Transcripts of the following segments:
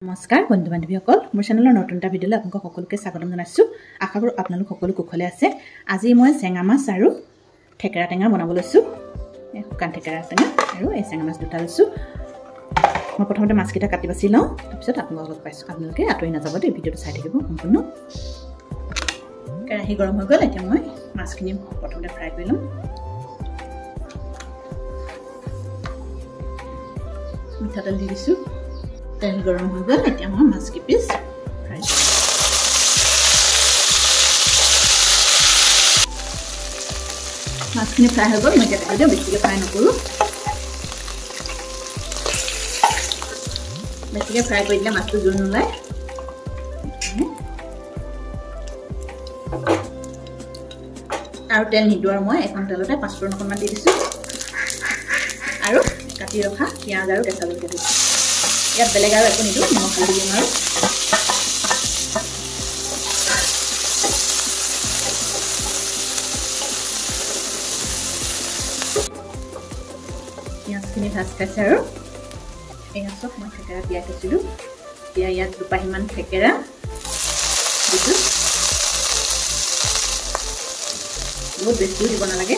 নমস্কাৰ বন্ধু বান্ধৱীসকল মোৰ চেনেলৰ নতুন এটা ভিডিঅ'লৈ আপোনালোক সকলোকে স্বাগতম জনাইছো আশা কৰো আপোনালোক সকলো কুশলে আছে আজি মই চেঙা মাছ আৰু ঠেকেৰা টেঙা বনাব লৈছো শুকান ঠেকেৰা টেঙা আৰু এই চেঙা মাছ দুটা লৈছো মই প্ৰথমতে মাছকেইটা কাটি বাছি লওঁ তাৰপিছত আপোনালোকক পাইছো আপোনালোকে আতৰি নাযাব দেই ভিডিঅ'টো চাই থাকিব সম্পূৰ্ণ কেৰাহী গৰম হৈ গ'ল এতিয়া মই মাছখিনি প্ৰথমতে ফ্ৰাই কৰি লম মিঠাতেল দি দিছো তেল গৰম হৈ গ'ল এতিয়া মই মাছ কিপিছ ফ্ৰাই মাছখিনি ফ্ৰাই হৈ গ'ল মই এতিয়া বেছিকৈ ফ্ৰাই নকৰোঁ বেছিকৈ ফ্ৰাই কৰি দিলে মাছটো জোল নোলায় আৰু তেল নিদিওঁ আৰু মই এখন তেলতে পাঁচফোৰণ অকণমান দি দিছোঁ আৰু কাটি ৰখা পিঁয়াজ আৰু কেঁচা জলকীয়া দিছোঁ ইয়াত বেলেগ আৰু একো নিদিওঁ নিমখ হালধি দিম আৰু পিঁয়াজখিনি ভাজ খাইছে আৰু এয়া চব মই ঠেকেৰা তিয়াই থৈছিলোঁ এতিয়া ইয়াত দুপাহীমান ঠেকেৰা দিছোঁ বহুত বেছিও দিব নালাগে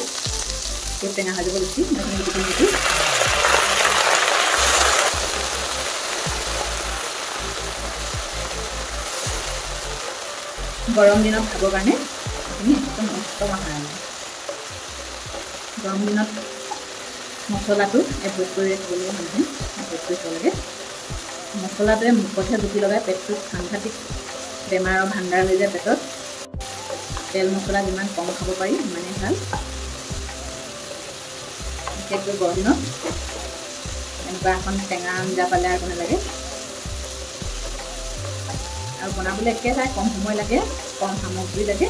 বহুত টেঙা হৈ যাব বেছি নিদিওঁ গৰম দিনত খাবৰ কাৰণে আপুনি একদম উত্তম আহাৰ গৰম দিনত মছলাটো এভইড কৰি ৰাখিবলৈ মানুহে এভইড কৰি থ'ব লাগে মছলাটোৱে মুখতহে জুতি লগাই পেটটোত সাংঘাতিক বেমাৰৰ ভাণ্ডাৰ হৈ যায় পেটত তেল মছলা যিমান কম খাব পাৰি সিমানেই ভাল বিশেষকৈ গৰম দিনত এনেকুৱা এখন টেঙা আঞ্জা পালে আৰু নালাগে আৰু বনাবলৈ একেবাৰে কম সময় লাগে কম সামগ্ৰী লাগে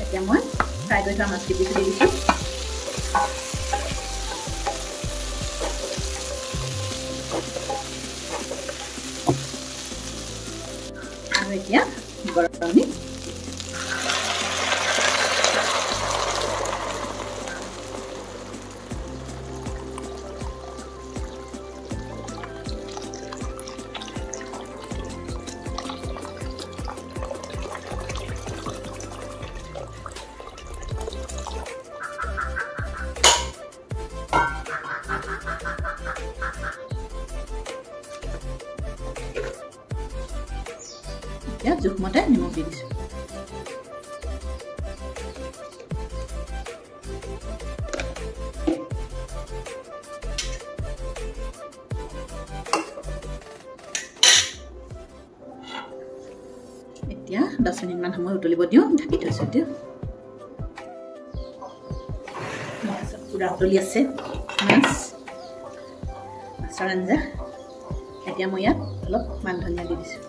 এতিয়া মই ফ্ৰাই কৰি থোৱা মাছখিনি দি দিছোঁ আৰু এতিয়া গৰমনি এতিয়া জোখমতে নিমখ দি দিছোঁ এতিয়া 10 মিনিটমান সময় উতলিব দিওঁ ঢাকি থৈছোঁ এতিয়া পুৰা উতলি আছে মাছৰ আঞ্জা এতিয়া মই ইয়াত অলপ মান ধনিয়া দি দিছোঁ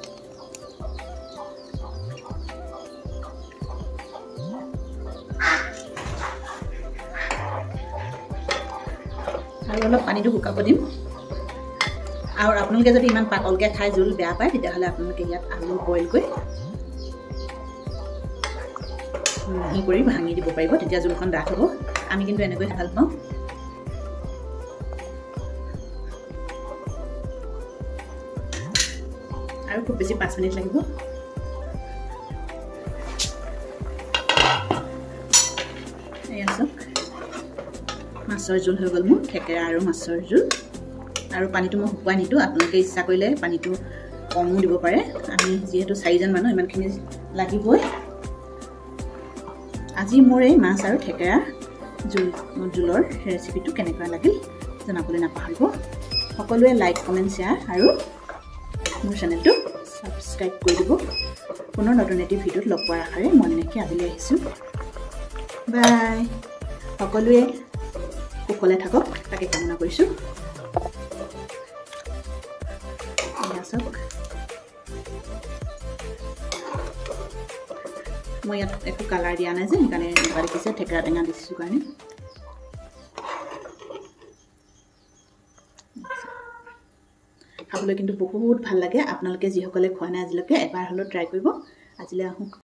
আৰু অলপ পানীটো শুকাব দিম আৰু আপোনালোকে যদি ইমান পাতলকৈ খাই জোল বেয়া পায় তেতিয়াহ'লে আপোনালোকে ইয়াত আলু বইল কৰি মিহি কৰি ভাঙি দিব পাৰিব তেতিয়া জোলখন ডাঠ হ'ব আমি কিন্তু এনেকৈ ভাল পাওঁ আৰু খুব বেছি 5 মিনিট লাগিব এয়া চাওক মাছৰ জোল হৈ গ'ল মোৰ ঠেকেৰা আৰু মাছৰ জোল আৰু পানীটো মই শুকুৱাই নিদিওঁ আপোনালোকে ইচ্ছা কৰিলে পানীটো কমো দিব পাৰে আমি যিহেতু 4জন মানুহ ইমানখিনি লাগিবই আজি মোৰ এই মাছ আৰু ঠেকেৰা জোলৰ ৰেচিপিটো কেনেকুৱা লাগিল জনাবলৈ নাপাহৰিব সকলোৱে লাইক কমেণ্ট শ্বেয়াৰ আৰু মোৰ চেনেলটো ছাবস্ক্ৰাইব কৰি দিব পুনৰ নতুন এটি ভিডিঅ'ত লগ পোৱাৰ আশাৰে মই এনেকৈ আজিলৈ আহিছোঁ বাই সকলোৱে কুশলে থাকক তাকে কামনা কৰিছোঁ মই ইয়াত একো কালাৰ দিয়া নাই যে সেইকাৰণে এনেকুৱা দেখিছে ঠেকেৰা টেঙা দিছোঁ কাৰণে খাবলৈ কিন্তু বহুত ভাল লাগে আপোনালোকে যিসকলে খোৱা নাই আজিলৈকে এবাৰ হ'লেও ট্ৰাই কৰিব আজিলৈ আহোঁ